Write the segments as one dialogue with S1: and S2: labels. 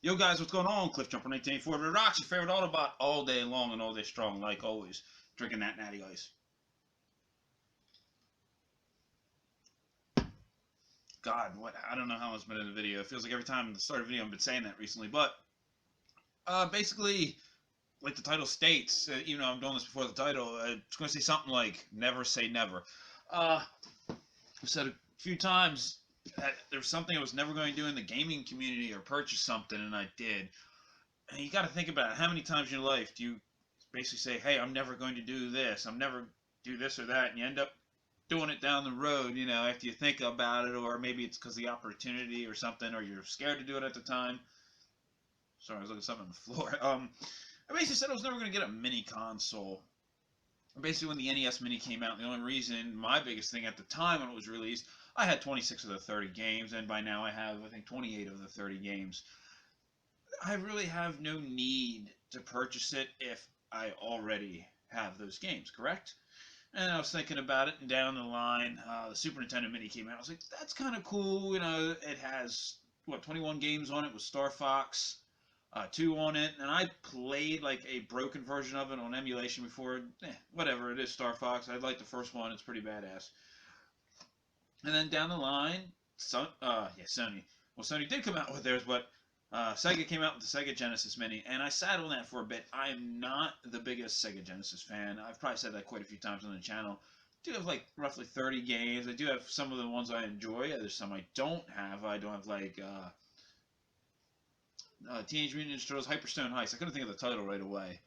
S1: Yo guys, what's going on? Cliffjumper1984, the Rocks, your favorite Autobot, all day long and all day strong, like always. Drinking that natty ice. God, what? I don't know how long it's been in the video. It feels like every time I start a video I've been saying that recently. But, basically, like the title states, even though I'm doing this before the title, it's going to say something like, never say never. I've said a few times that there was something I was never going to do in the gaming community or purchase something, and I did. And you got to think about it. How many times in your life do you basically say, "Hey, I'm never going to do this. I'm never do this or that," and you end up doing it down the road. After you think about it, or maybe it's because of the opportunity or something, or you're scared to do it at the time. Sorry, I was looking at something on the floor. I basically said I was never going to get a mini console. Basically, when the NES Mini came out, the only reason, my biggest thing at the time when it was released, I had 26 of the 30 games, and by now I have, I think, 28 of the 30 games. I really have no need to purchase it if I already have those games, correct? And I was thinking about it, and down the line, the Super Nintendo Mini came out. I was like, that's kind of cool. It has, 21 games on it with Star Fox, 2 on it, and I played like a broken version of it on emulation before. Whatever, it is Star Fox. I like the first one. It's pretty badass. And then down the line, Sony. Well, Sony did come out with theirs, but Sega came out with the Sega Genesis Mini, and I sat on that for a bit. I am not the biggest Sega Genesis fan. I've probably said that quite a few times on the channel. I do have like roughly 30 games. I do have some of the ones I enjoy. There's some I don't have. I don't have like Teenage Mutant Ninja Turtles Hyperstone Heist. I couldn't think of the title right away.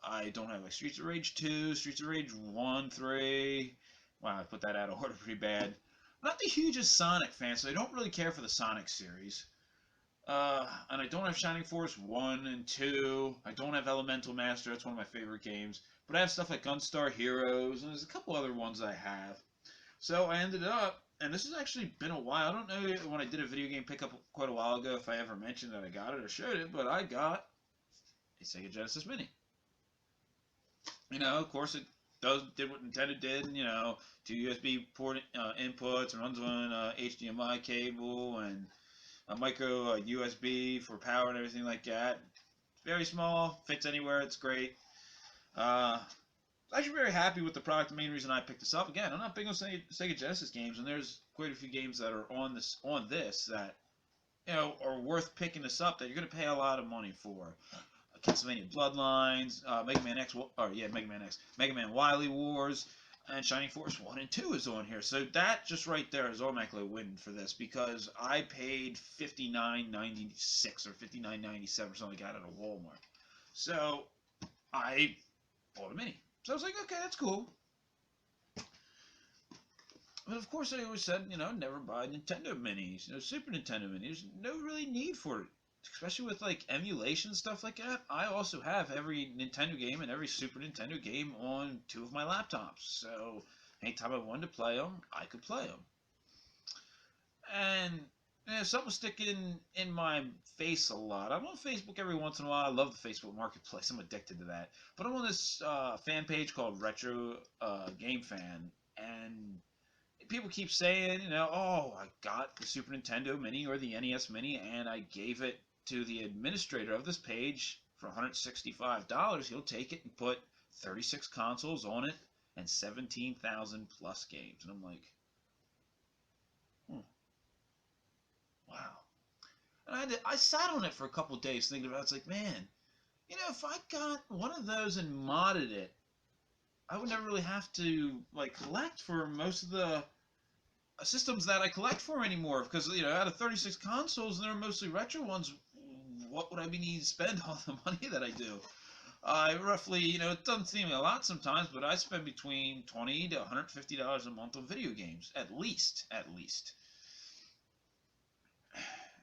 S1: I don't have like Streets of Rage 2, Streets of Rage 1, 3. Wow, I put that out of order pretty bad. I'm not the hugest Sonic fan, so I don't really care for the Sonic series. And I don't have Shining Force 1 and 2. I don't have Elemental Master. That's one of my favorite games. But I have stuff like Gunstar Heroes, and there's a couple other ones I have. So I ended up, and this has actually been a while. I don't know when I did a video game pickup quite a while ago if I ever mentioned that I got it or showed it, but I got a Sega Genesis Mini. Of course, it did what Nintendo did. 2 USB port inputs, runs on HDMI cable, and a micro USB for power and everything like that. It's very small, fits anywhere. It's great. I'm actually very happy with the product. The main reason I picked this up, again, I'm not big on Sega Genesis games, and there's quite a few games that are on this that are worth picking this up that you're going to pay a lot of money for. Castlevania Bloodlines, Mega Man X, Mega Man Wily Wars, and Shining Force 1 and 2 is on here. So that just right there is automatically a win for this, because I paid $59.96 or $59.97 or something like that at a Walmart. So I bought a Mini. So I was like, okay, that's cool. But of course I always said, never buy Nintendo Minis, Super Nintendo Minis. There's no really need for it. Especially with like emulation stuff like that. I also have every Nintendo game and every Super Nintendo game on 2 of my laptops. So anytime I wanted to play them, I could play them. And something was sticking in my face a lot. I'm on Facebook every once in a while. I love the Facebook Marketplace. I'm addicted to that. But I'm on this fan page called Retro Game Fan. And people keep saying, oh, I got the Super Nintendo Mini or the NES Mini, and I gave it to the administrator of this page for $165. He'll take it and put 36 consoles on it and 17,000 plus games. And I'm like, wow. And I sat on it for a couple of days thinking about it. It's like, man, if I got one of those and modded it, I would never really have to like collect for most of the systems that I collect for anymore, because out of 36 consoles, and they're mostly retro ones, what would I be needing to spend all the money that I do? I roughly, it doesn't seem a lot sometimes, but I spend between $20 to $150 a month on video games, at least.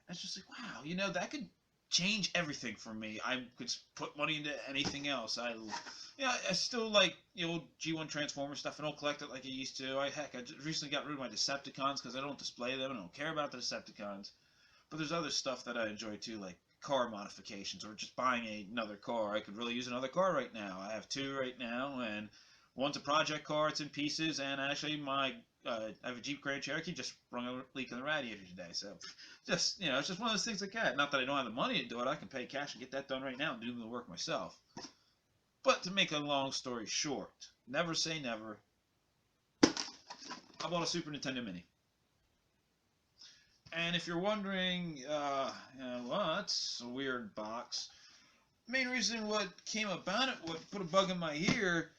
S1: It's just like, wow, that could change everything for me. I could put money into anything else. I still like the old G1 Transformer stuff. I don't collect it like I used to. I just recently got rid of my Decepticons because I don't display them. I don't care about the Decepticons. But there's other stuff that I enjoy too, like car modifications or just buying another car. I could really use another car right now. I have 2 right now, and one's a project car. It's in pieces, and actually my I have a Jeep Grand Cherokee, just sprung a leak in the radiator today. So, just, it's just one of those things like that. Not that I don't have the money to do it. I can pay cash and get that done right now and do the work myself. But to make a long story short, never say never. I bought a Super Nintendo Mini. And if you're wondering, what's a weird box? Main reason what came about it, what put a bug in my ear,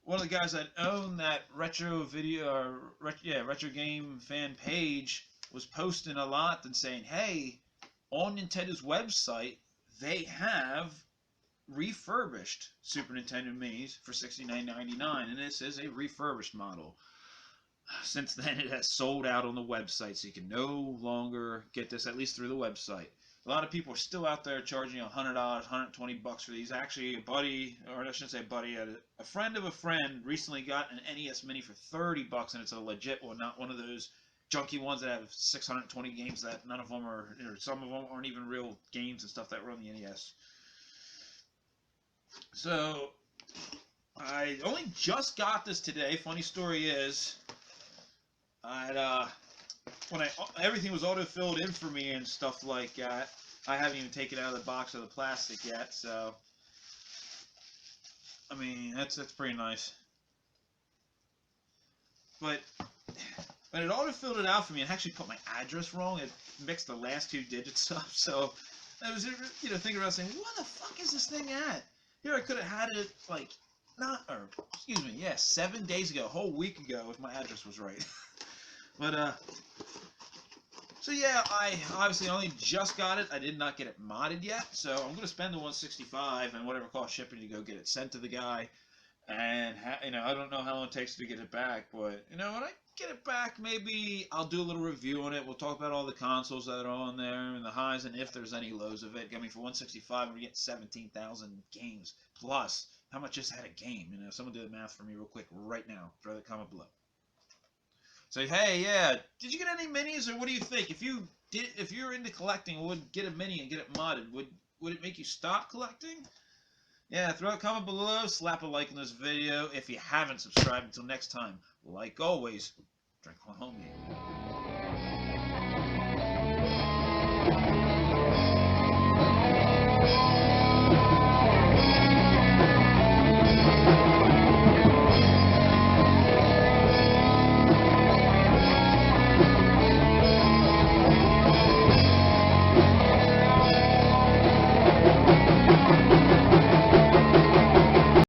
S1: one of the guys that owned that retro game fan page was posting a lot and saying, hey, on Nintendo's website, they have refurbished Super Nintendo Minis for $69.99, and this is a refurbished model. Since then, it has sold out on the website, so you can no longer get this, at least through the website. A lot of people are still out there charging $100, $120 for these. Actually, a buddy, or I shouldn't say buddy, a friend of a friend recently got an NES Mini for $30, and it's a legit one, not one of those junky ones that have 620 games that none of them are, or some of them aren't even real games and stuff that were on the NES. So, I only just got this today. Funny story is, everything was auto-filled in for me and stuff like that. I haven't even taken it out of the box of the plastic yet, so I mean that's pretty nice. But when it auto-filled it out for me, it actually put my address wrong. It mixed the last 2 digits up, so I was thinking around saying, what the fuck is this thing at? Here I could have had it 7 days ago, a whole week ago, if my address was right. But so yeah, I obviously only just got it. I did not get it modded yet, so I'm gonna spend the $165 and whatever it costs shipping to go get it sent to the guy. And I don't know how long it takes to get it back, but when I get it back, maybe I'll do a little review on it. We'll talk about all the consoles that are on there and the highs and if there's any lows of it. I mean, for $165, we get 17,000 games plus. How much is that a game? Someone do the math for me real quick right now. Throw the comment below. Say, hey, yeah, did you get any minis, or what do you think? If you're into collecting, would get a mini and get it modded, would it make you stop collecting? Yeah, throw a comment below, slap a like on this video. If you haven't subscribed, until next time, like always, drink one homie.